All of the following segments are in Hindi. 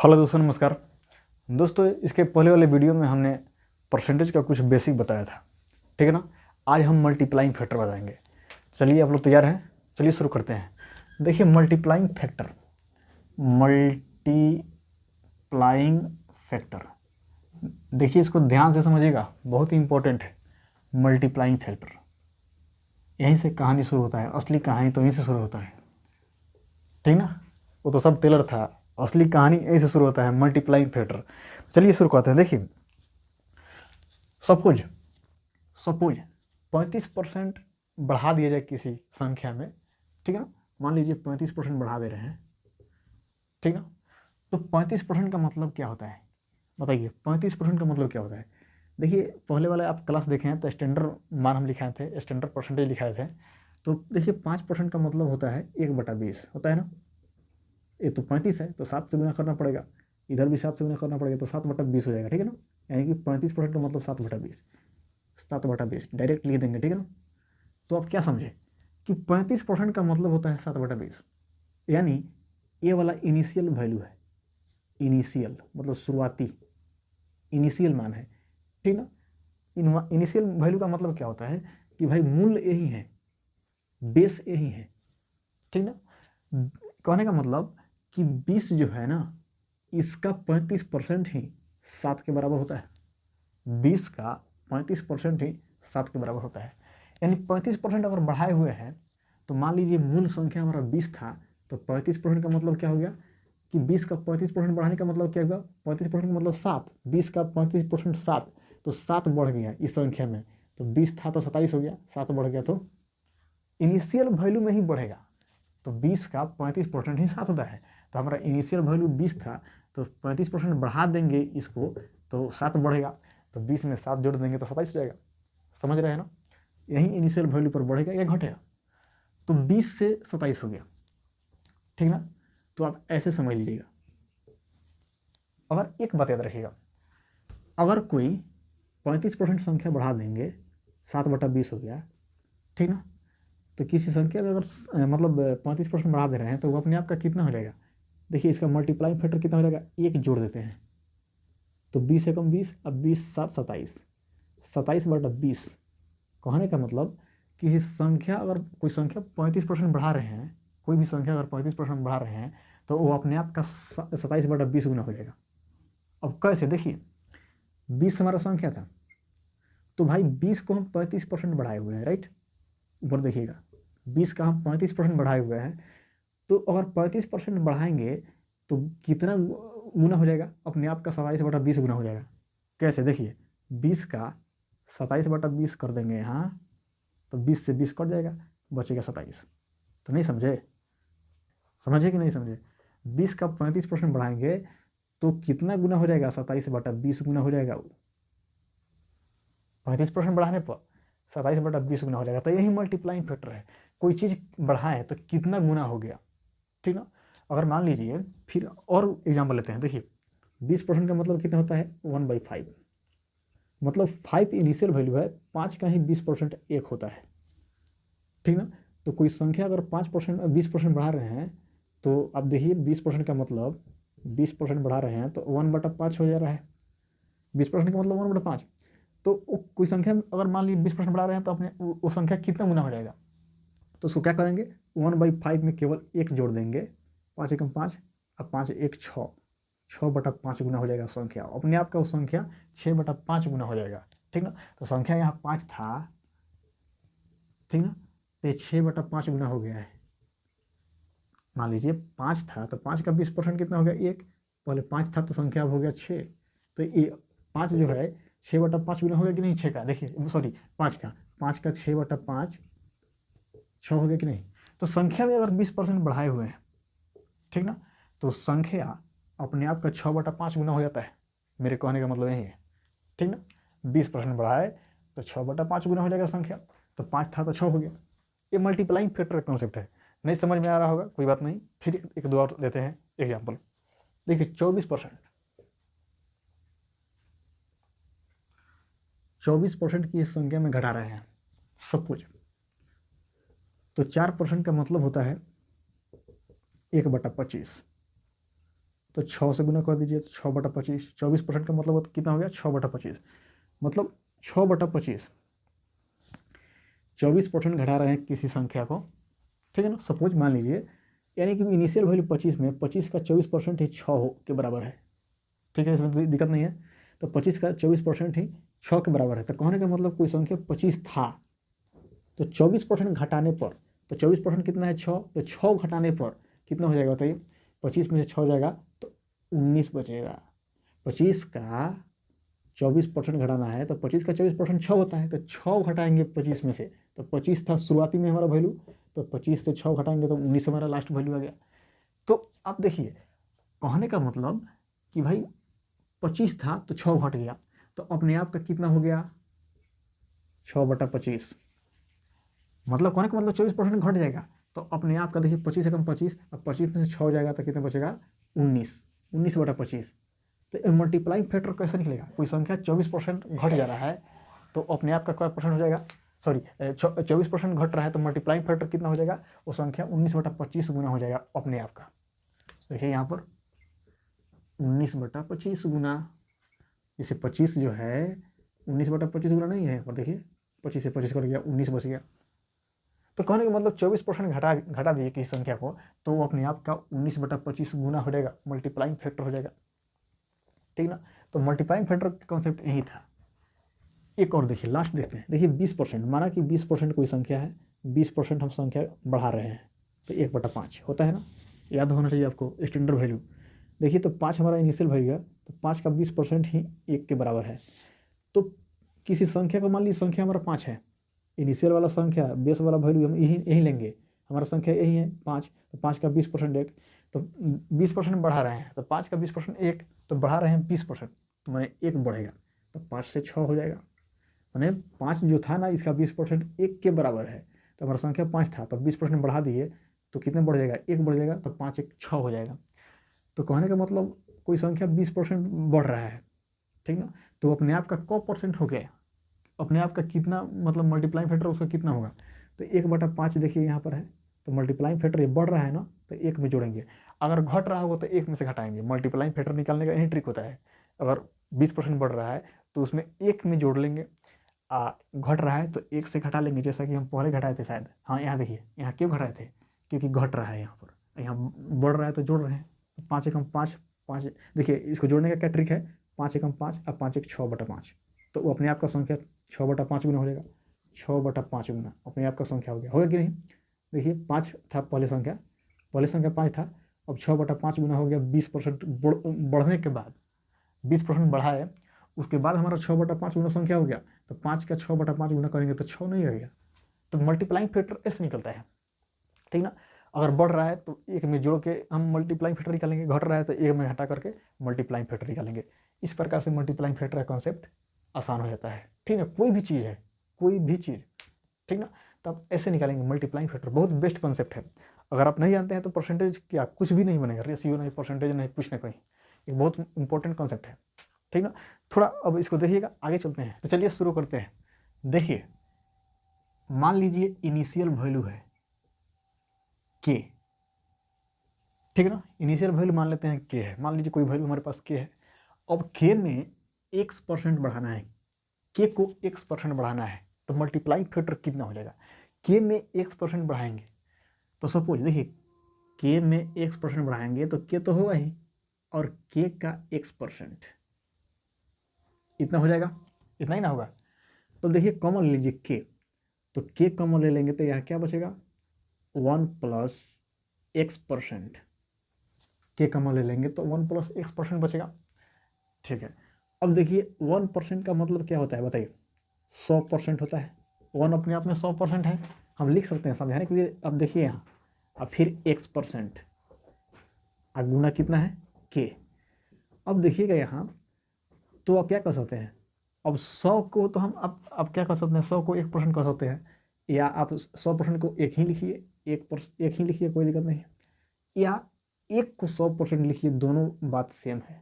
हेलो दोस्तों, नमस्कार दोस्तों। इसके पहले वाले वीडियो में हमने परसेंटेज का कुछ बेसिक बताया था, ठीक है ना। आज हम मल्टीप्लाइंग फैक्टर बताएंगे। चलिए, आप लोग तैयार हैं? चलिए शुरू करते हैं। देखिए, मल्टीप्लाइंग फैक्टर देखिए, इसको ध्यान से समझिएगा, बहुत ही इंपॉर्टेंट है। मल्टीप्लाइंग फैक्टर, यहीं से कहानी शुरू होता है। असली कहानी तो यहीं से शुरू होता है, ठीक ना। वो तो सब टेलर था, असली कहानी यहीं से शुरू होता है, मल्टीप्लाइंग फैक्टर। चलिए शुरू करते हैं। देखिए, सपोज 35% बढ़ा दिया जाए किसी संख्या में, ठीक है ना। मान लीजिए 35% बढ़ा दे रहे हैं, ठीक ना। तो 35% का मतलब क्या होता है, बताइए। 35% का मतलब क्या होता है? देखिए, पहले वाले आप क्लास देखे हैं तो स्टैंडर्ड मान हम लिखाए थे, स्टैंडर्ड परसेंटेज लिखाए थे। तो देखिए, 5% का मतलब होता है 1/20 होता है ना। ये तो 35 है तो 7 से गुना करना पड़ेगा, इधर भी 7 से गुना करना पड़ेगा, तो 7/20 हो जाएगा, ठीक है ना। यानी कि 35% का मतलब 7/20, 7/20 डायरेक्ट लिख देंगे, ठीक है ना। तो आप क्या समझे कि 35% का मतलब होता है 7/20, यानी ये वाला इनिशियल वैल्यू है। इनिशियल मतलब शुरुआती, इनिशियल मान है, ठीक ना। इनिशियल वैल्यू का मतलब क्या होता है कि भाई मूल्य यही है, बेस यही है, ठीक ना। कहने का मतलब कि 20 जो है ना, इसका 35% ही 7 के बराबर होता है। 20 का 35% ही 7 के बराबर होता है। यानी 35% अगर बढ़ाए हुए हैं तो मान लीजिए मूल संख्या हमारा 20 था, तो 35% का मतलब क्या हो गया कि 20 का 35% बढ़ाने का मतलब क्या होगा? 35% का मतलब 7, 20 का 35% 7, तो 7 बढ़ गया इस संख्या में। तो 20 था तो 27 हो गया, 7 बढ़ गया तो इनिशियल वैल्यू में ही बढ़ेगा। तो 20 का 35% ही 7 होता है। तो हमारा इनिशियल वैल्यू 20 था, तो 35% बढ़ा देंगे इसको तो 7 बढ़ेगा। तो 20 में 7 जोड़ देंगे तो 27 हो जाएगा। समझ रहे हैं ना। यही इनिशियल वैल्यू पर बढ़ेगा या घटेगा। तो 20 से 27 हो गया, ठीक ना। तो आप ऐसे समझ लीजिएगा। अगर एक बात याद रखिएगा, अगर कोई 35% संख्या बढ़ा देंगे, 7/20 हो गया, ठीक ना। तो किसी संख्या में अगर मतलब 35% बढ़ा दे रहे हैं तो वो अपने आप का कितना हो जाएगा? देखिए, इसका मल्टीप्लाइंग फैक्टर कितना हो जाएगा? 1 जोड़ देते हैं तो 20 एकम 20, अब 20 7 27, 27/20। कहने का मतलब किसी संख्या, अगर कोई संख्या 35% बढ़ा रहे हैं, कोई भी संख्या अगर 35% बढ़ा रहे हैं तो वो अपने आप का 27/20 गुना हो जाएगा। अब कैसे? देखिए, 20 हमारा संख्या था, तो भाई 20 को हम 35% बढ़ाए हुए हैं, राइट। ऊपर देखिएगा, 20 का हम 35% बढ़ाए हुए हैं। तो अगर 35% बढ़ाएंगे तो कितना गुना हो जाएगा? अपने आप का 27/20 गुना हो जाएगा। कैसे? देखिए, 20 का 27/20 कर देंगे यहाँ, तो 20 से 20 कट जाएगा, बचेगा 27। तो नहीं समझे? समझे कि नहीं समझे? 20 का 35% बढ़ाएंगे तो कितना गुना हो जाएगा? 27/20 गुना हो जाएगा। 35% बढ़ाने पर 27/20 गुना हो जाएगा। तो यही मल्टीप्लाइंग फैक्टर है। कोई चीज़ बढ़ाएं तो कितना गुना हो गया, ठीक ना। अगर मान लीजिए, फिर और एग्जाम्पल लेते हैं। देखिए, 20% का मतलब कितना होता है? 1/5। मतलब 5 इनिशियल वैल्यू है, 5 का ही 20% 1 होता है, ठीक ना। तो कोई संख्या अगर 5% 20% बढ़ा रहे हैं, तो अब देखिए 20% का मतलब 20% बढ़ा रहे हैं तो 1/5 हो जा रहा है। 20% का मतलब 1/5। तो कोई संख्या अगर मान लीजिए 20% बढ़ा रहे हैं तो अपने वो संख्या कितना गुना हो जाएगा? तो उसको क्या करेंगे? 1/5 में केवल 1 जोड़ देंगे, 5 एकम 5, अब 5 1 6, 6/5 गुना हो जाएगा संख्या। अपने आप का वो संख्या 6/5 गुना हो जाएगा, ठीक ना। तो संख्या यहाँ 5 था, ठीक ना। तो ये 6/5 गुना हो गया है। मान लीजिए 5 था तो 5 का 20% कितना हो गया? 1। पहले 5 था तो संख्या अब हो गया 6। तो ये 5 जो है 6/5 गुना हो गया कि नहीं? 6 का, देखिए सॉरी 5 का 6/5 6 हो गया कि नहीं? तो संख्या में अगर 20% बढ़ाए हुए हैं, ठीक ना, तो संख्या अपने आप का 6/5 गुना हो जाता है। मेरे कहने का मतलब यही है, ठीक ना। 20% बढ़ाए तो 6/5 गुना हो जाएगा संख्या। तो 5 था तो 6 हो गया। ये मल्टीप्लाइंग फैक्टर का कॉन्सेप्ट है। नहीं समझ में आ रहा होगा, कोई बात नहीं, फिर एक दो और लेते हैं एग्जाम्पल। देखिए, 24% की इस संख्या में घटा रहे हैं सपोज, तो 4% का मतलब होता है 1/25। तो 6 से गुना कर दीजिए तो 6/25। 24% का मतलब कितना हो गया 6/25, मतलब 6/25 24% घटा रहे हैं किसी संख्या को, ठीक है ना। सपोज मान लीजिए, यानी कि इनिशियल वैल्यू 25 में 25 का 24% ही 6 के बराबर है, ठीक है, इसमें तो दिक्कत नहीं है। तो 25 का 24% ही 6 के बराबर है। तो कहने का मतलब कोई संख्या 25 था, तो 24% घटाने पर, तो 24% कितना है 6, तो 6 घटाने पर कितना हो जाएगा बताइए। 25 में से 6 जाएगा तो 19 बचेगा। 25 का 24% घटाना है तो 25 का 24% 6 होता है, तो 6 घटाएंगे 25 में से, तो 25 था शुरुआती में हमारा वैल्यू, तो 25 से 6 घटाएंगे तो 19 हमारा लास्ट वैल्यू आ गया। तो आप देखिए, कहने का मतलब कि भाई 25 था तो 6 घट गया, तो अपने आप का कितना हो गया 6/25, मतलब कहने का मतलब 24% घट जाएगा। तो अपने आप का देखिए 25 से कम 25, अब 25 में से 6 जाएगा तो कितना बचेगा 19/25। तो मल्टीप्लाइंग फैक्टर कैसे निकलेगा, कोई संख्या 24% घट जा रहा है तो अपने आप का क्या परसेंट हो जाएगा, सॉरी 24% घट रहा है तो मल्टीप्लाइंग फैक्टर कितना हो जाएगा, वो संख्या 19/25 गुना हो जाएगा अपने आप का। देखिए यहाँ पर 19/25 गुना, जैसे 25 जो है 19/25 गुना नहीं है, और देखिए 25 से 25 कर गया 19 बच गया। तो कहने का मतलब 24% घटा दिए किसी संख्या को तो वो अपने आप का 19/25 गुना हो जाएगा, मल्टीप्लाइंग फैक्टर हो जाएगा, ठीक ना। तो मल्टीप्लाइंग फैक्टर का कॉन्सेप्ट यही था। एक और देखिए, लास्ट देखते हैं। देखिए 20%, माना कि 20% कोई संख्या है, 20% हम संख्या बढ़ा रहे हैं, तो 1/5 होता है ना, याद होना चाहिए आपको स्टैंडर्ड वैल्यू। देखिए तो 5 हमारा इनिशियल वैल्यू है, तो 5 का 20% ही 1 के बराबर है। तो किसी संख्या को, मान लीजिए संख्या हमारा 5 है, इनिशियल वाला संख्या बेस वाला वैल्यू हम यही लेंगे, हमारा संख्या यही है 5, तो 5 का 20% 1, तो 20% बढ़ा रहे हैं, तो 5 का 20% 1, तो बढ़ा रहे हैं 20%, तो मैंने 1 बढ़ेगा, तो 5 से 6 हो जाएगा। मैंने 5 जो था ना, इसका 20% 1 के बराबर है, तो हमारा संख्या 5 था, तो 20% बढ़ा दिए तो कितने बढ़ जाएगा 1 बढ़ जाएगा, तो 5 1 6 हो जाएगा। तो कहने का मतलब कोई संख्या 20% बढ़ रहा है, ठीक ना, तो अपने आप का कौ परसेंट हो गया, अपने आप का कितना, मतलब मल्टीप्लाइंग फैक्टर उसका कितना होगा, तो 1/5 देखिए यहाँ पर है, तो मल्टीप्लाइंग फैक्टर ये बढ़ रहा है ना, तो 1 में जोड़ेंगे। अगर घट रहा होगा तो 1 में से घटाएंगे। मल्टीप्लाइंग फैक्टर निकालने का यही ट्रिक होता है। अगर 20% बढ़ रहा है तो उसमें 1 में जोड़ लेंगे, घट रहा है तो 1 से घटा लेंगे, जैसा कि हम पहले घटाए थे शायद। हाँ यहाँ देखिए, यहाँ क्यों घटाए थे, क्योंकि घट रहा है यहाँ पर, यहाँ बढ़ रहा है तो जोड़ रहे हैं। 5 एकम 5, 5 देखिए इसको जोड़ने का क्या ट्रिक है, 5 एकम 5 और 5 एक 6/5, तो वो अपने आप का संख्या 6/5 गुना हो जाएगा। 6/5 गुना अपने आप का संख्या हो गया, होगा कि नहीं। देखिए 5 था पहले संख्या 5 था, अब 6/5 गुना हो गया। 20% बढ़ने के बाद 20% बढ़ा है, उसके बाद हमारा 6/5 गुना संख्या हो गया, तो 5 का 6/5 गुना करेंगे तो 6 नहीं रहेगा। तो मल्टीप्लाइंग फैक्टर ऐसे निकलता है, ठीक ना। अगर बढ़ रहा है तो 1 में जोड़ के हम मल्टीप्लाइंग फैक्टर निकालेंगे, घट रहा है तो 1 में घटा करके मल्टीप्लाइंग फैक्टर निकालेंगे। इस प्रकार से मल्टीप्लाइंग फैक्टर का कॉन्सेप्ट आसान हो जाता है, ठीक है। कोई भी चीज़ है, कोई भी चीज़, ठीक ना, तो आप ऐसे निकालेंगे मल्टीप्लाइंग फैक्टर। बहुत बेस्ट कॉन्सेप्ट है। अगर आप नहीं जानते हैं तो परसेंटेज क्या, कुछ भी नहीं बनेगा, रेशियो नहीं, परसेंटेज नहीं, कुछ नहीं, कहीं एक बहुत इंपॉर्टेंट कॉन्सेप्ट है, ठीक ना। थोड़ा अब इसको देखिएगा, आगे चलते हैं। तो चलिए शुरू करते हैं। देखिए मान लीजिए इनिशियल वैल्यू है के, ठीक है ना, इनिशियल वैल्यू मान लेते हैं के है, मान लीजिए कोई वैल्यू हमारे पास के है। अब के में x% बढ़ाना है, के को x% बढ़ाना है, तो मल्टीप्लाइंग फैक्टर कितना हो जाएगा। के में x% बढ़ाएंगे तो सपोज देखिए, के में x% बढ़ाएंगे तो के तो होगा ही, और के का x% इतना हो जाएगा, इतना ही ना होगा। तो देखिए कॉमन लीजिए के, तो के कॉमन ले लेंगे तो यहाँ क्या बचेगा 1 + x%, के कॉमन ले लेंगे तो 1 + x% बचेगा, ठीक है। अब देखिए 1% का मतलब क्या होता है बताइए, 100% होता है। 1 अपने आप में 100% है, हम लिख सकते हैं समझाने के लिए। अब देखिए यहाँ, अब फिर x%, गुना कितना है के। अब देखिएगा यहाँ, तो आप क्या कर सकते हैं, अब 100 को तो हम अब क्या कर सकते हैं, 100 को 1% कर सकते हैं, या आप 100% को 1 ही लिखिए, 1 ही लिखिए, कोई दिक्कत नहीं है, या 1 को 100% लिखिए, दोनों बात सेम है,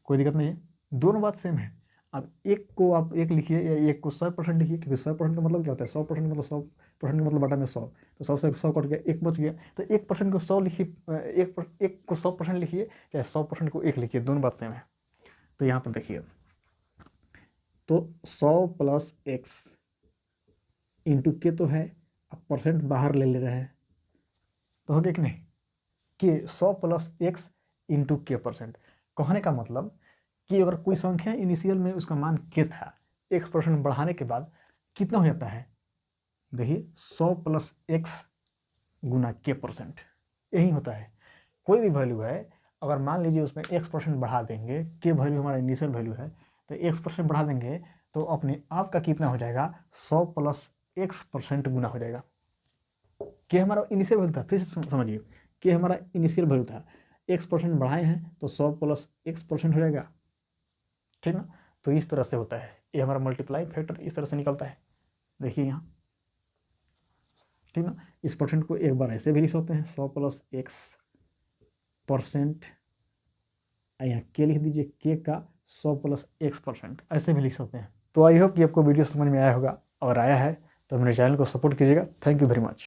कोई दिक्कत नहीं है, दोनों बात सेम है। अब एक को आप एक लिखिए या एक को 100% लिखिए, क्योंकि 100% का मतलब क्या होता है, 100% मतलब 100% का मतलब बटा में 100, तो 100 से 100 कट गया, एक बच गया। तो 1% को 100 लिखिए, एक को 100% लिखिए, चाहे 100% को 1 लिखिए, दोनों बात सेम है। तो यहाँ पर देखिए, तो 100 प्लस एक्स इंटू के तो है, अब परसेंट बाहर ले रहे हैं, तो हो गया कि नहीं, कि 100 प्लस एक्स इंटू के परसेंट। कहने का मतलब कि अगर कोई संख्या इनिशियल में उसका मान के था, x% बढ़ाने के बाद कितना हो जाता है, देखिए 100 प्लस एक्स गुना के परसेंट, यही होता है। कोई भी वैल्यू है, अगर मान लीजिए उसमें x% बढ़ा देंगे, के वैल्यू हमारा इनिशियल वैल्यू है, तो x% बढ़ा देंगे तो अपने आप का कितना हो जाएगा, 100 प्लस x% गुना हो जाएगा। के हमारा इनिशियल वैल्यू था, फिर से समझिए, के हमारा इनिशियल वैल्यू था, x% बढ़ाए हैं तो 100 प्लस x% हो जाएगा, ठीक ना। तो इस तरह से होता है, ये हमारा मल्टीप्लाई फैक्टर इस तरह से निकलता है, देखिए यहाँ, ठीक ना। इस परसेंट को एक बार ऐसे भी लिख सकते हैं, 100 प्लस x%, यहाँ के लिख दीजिए, के का 100 प्लस x%, ऐसे भी लिख सकते हैं। तो आई होप कि आपको वीडियो समझ में आया होगा, अगर आया है तो मेरे चैनल को सपोर्ट कीजिएगा। Thank you very much.